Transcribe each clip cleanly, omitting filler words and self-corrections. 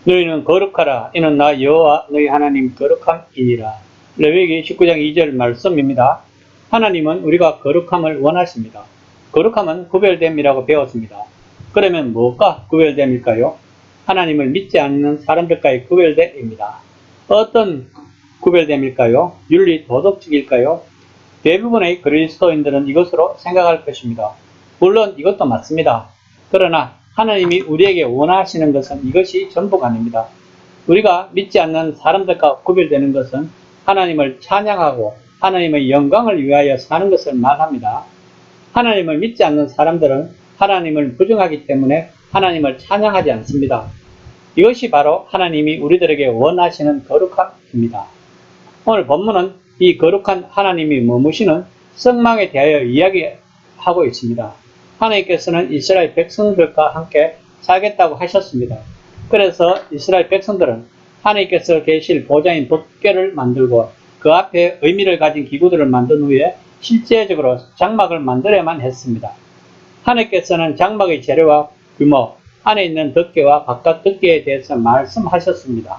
너희는 거룩하라. 이는 나 여호와 너희 하나님 거룩함이니라. 레위기 19장 2절 말씀입니다. 하나님은 우리가 거룩함을 원하십니다. 거룩함은 구별됨이라고 배웠습니다. 그러면 무엇과 구별됨일까요? 하나님을 믿지 않는 사람들과의 구별됨입니다. 어떤 구별됨일까요? 윤리 도덕적일까요? 대부분의 그리스도인들은 이것으로 생각할 것입니다. 물론 이것도 맞습니다. 그러나 하나님이 우리에게 원하시는 것은 이것이 전부가 아닙니다. 우리가 믿지 않는 사람들과 구별되는 것은 하나님을 찬양하고 하나님의 영광을 위하여 사는 것을 말합니다. 하나님을 믿지 않는 사람들은 하나님을 부정하기 때문에 하나님을 찬양하지 않습니다. 이것이 바로 하나님이 우리들에게 원하시는 거룩함입니다. 오늘 본문은 이 거룩한 하나님이 머무시는 성막에 대하여 이야기하고 있습니다. 하나님께서는 이스라엘 백성들과 함께 살겠다고 하셨습니다. 그래서 이스라엘 백성들은 하나님께서 계실 보좌인 법궤를 만들고 그 앞에 의미를 가진 기구들을 만든 후에 실제적으로 장막을 만들어야만 했습니다. 하나님께서는 장막의 재료와 규모, 안에 있는 덮개와 바깥 덮개에 대해서 말씀하셨습니다.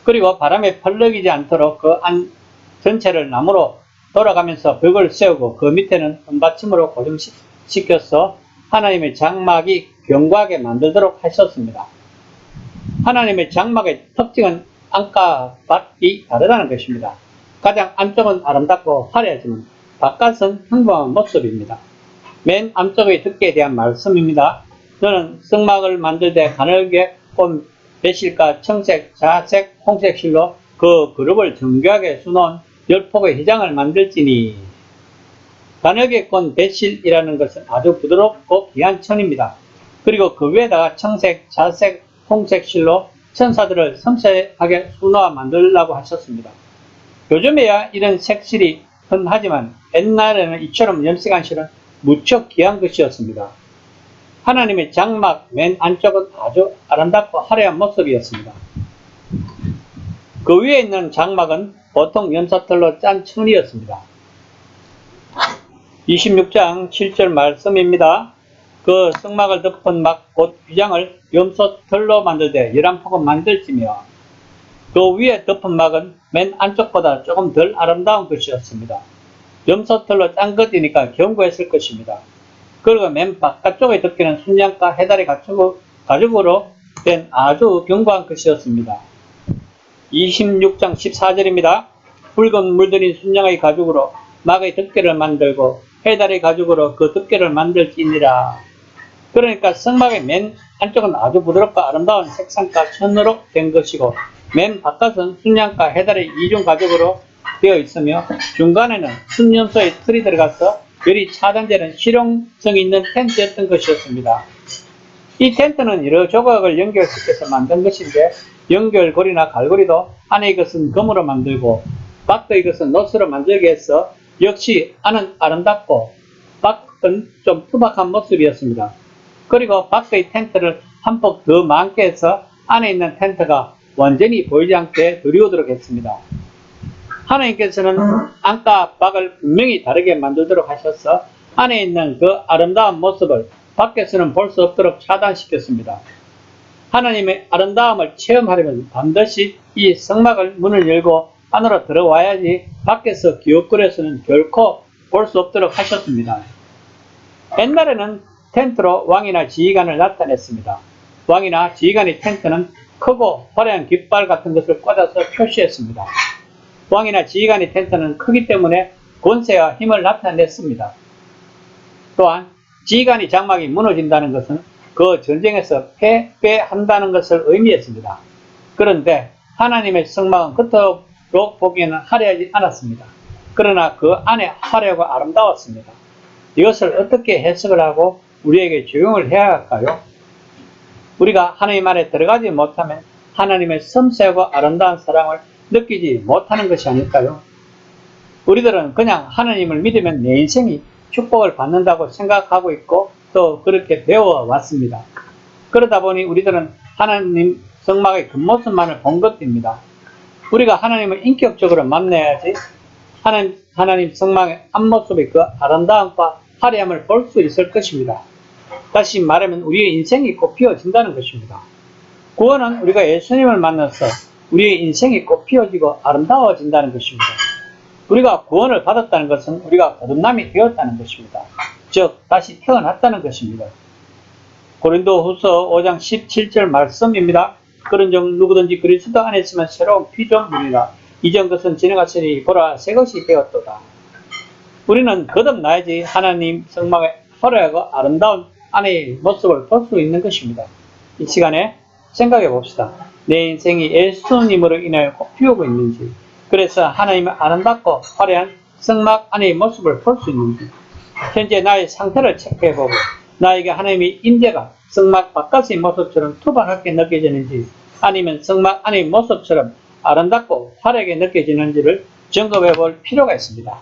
그리고 바람에 펄럭이지 않도록 그 안 전체를 나무로 돌아가면서 벽을 세우고 그 밑에는 은받침으로 고정시켜서 하나님의 장막이 견고하게 만들도록 하셨습니다. 하나님의 장막의 특징은 안과 밖이 다르다는 것입니다. 가장 안쪽은 아름답고 화려하지만 바깥은 평범한 모습입니다. 맨 안쪽의 덮개에 대한 말씀입니다. 너는 성막을 만들 때 가늘게 꼰 배실과 청색, 자색, 홍색 실로 그 그룹을 정교하게 수놓은 10폭의 휘장을 만들지니. 가늘게 꼰 배실이라는 것은 아주 부드럽고 귀한 천입니다. 그리고 그 위에다가 청색, 자색, 홍색 실로 천사들을 섬세하게 수놓아 만들라고 하셨습니다. 요즘에야 이런 색실이 흔하지만 옛날에는 이처럼 염색한 실은 무척 귀한 것이었습니다. 하나님의 장막 맨 안쪽은 아주 아름답고 화려한 모습이었습니다. 그 위에 있는 장막은 보통 염소털로 짠 천이었습니다. 26장 7절 말씀입니다. 그 성막을 덮은 막 곧 휘장을 염소털로 만들되 11폭은 만들지며 그 위에 덮은 막은 맨 안쪽보다 조금 덜 아름다운 것이었습니다. 염소털로 짠 것이니까 견고했을 것입니다. 그리고 맨 바깥쪽에 덮개는 순양과 해달의 가죽으로 된 아주 견고한 것이었습니다. 26장 14절입니다. 붉은 물들인 순양의 가죽으로 막의 덮개를 만들고 해달의 가죽으로 그 덮개를 만들지니라. 그러니까 성막의 맨 안쪽은 아주 부드럽고 아름다운 색상과 천으로 된 것이고 맨 바깥은 순양과 해달의 이중 가죽으로 되어 있으며 중간에는 순염소의 틀이 들어가서 열이 차단되는 실용성이 있는 텐트였던 것이었습니다. 이 텐트는 여러 조각을 연결시켜서 만든 것인데 연결고리나 갈고리도 안의 것은 금으로 만들고 밖의 것은 노스로 만들게 해서 역시 안은 아름답고 밖은 좀 투박한 모습이었습니다. 그리고 밖의 텐트를 한 폭 더 많게 해서 안에 있는 텐트가 완전히 보이지 않게 들이오도록 했습니다. 하나님께서는 안과 밖을 분명히 다르게 만들도록 하셔서 안에 있는 그 아름다운 모습을 밖에서는 볼 수 없도록 차단시켰습니다. 하나님의 아름다움을 체험하려면 반드시 이 성막을 문을 열고 안으로 들어와야지 밖에서 기웃거려서는 결코 볼 수 없도록 하셨습니다. 옛날에는 텐트로 왕이나 지휘관을 나타냈습니다. 왕이나 지휘관의 텐트는 크고 화려한 깃발 같은 것을 꽂아서 표시했습니다. 왕이나 지휘관의 텐트는 크기 때문에 권세와 힘을 나타냈습니다. 또한 지휘관의 장막이 무너진다는 것은 그 전쟁에서 패배한다는 것을 의미했습니다. 그런데 하나님의 성막은 겉으로 보기에는 화려하지 않았습니다. 그러나 그 안에 화려하고 아름다웠습니다. 이것을 어떻게 해석을 하고 우리에게 적용을 해야 할까요? 우리가 하나님 안에 들어가지 못하면 하나님의 섬세하고 아름다운 사랑을 느끼지 못하는 것이 아닐까요? 우리들은 그냥 하나님을 믿으면 내 인생이 축복을 받는다고 생각하고 있고 또 그렇게 배워왔습니다. 그러다 보니 우리들은 하나님 성막의 겉모습만을 본 것입니다. 우리가 하나님을 인격적으로 만나야지 하나님 성막의 앞모습의 그 아름다움과 화려함을 볼 수 있을 것입니다. 다시 말하면 우리의 인생이 꽃피어진다는 것입니다. 구원은 우리가 예수님을 만나서 우리의 인생이 꽃피어지고 아름다워진다는 것입니다. 우리가 구원을 받았다는 것은 우리가 거듭남이 되었다는 것입니다. 즉 다시 태어났다는 것입니다. 고린도후서 5장 17절 말씀입니다. 그런즉 누구든지 그리스도 안에 있으면 새로운 피조물이라 이전 것은 지나갔으니 보라 새 것이 되었도다. 우리는 거듭나야지 하나님 성막의 화려하고 아름다운 아내의 모습을 볼 수 있는 것입니다. 이 시간에 생각해 봅시다. 내 인생이 예수님으로 인하여 꽃피우고 있는지, 그래서 하나님의 아름답고 화려한 성막 안의 모습을 볼 수 있는지, 현재 나의 상태를 체크해보고 나에게 하나님의 임재가 성막 바깥의 모습처럼 투박하게 느껴지는지 아니면 성막 안의 모습처럼 아름답고 화려하게 느껴지는지를 점검해 볼 필요가 있습니다.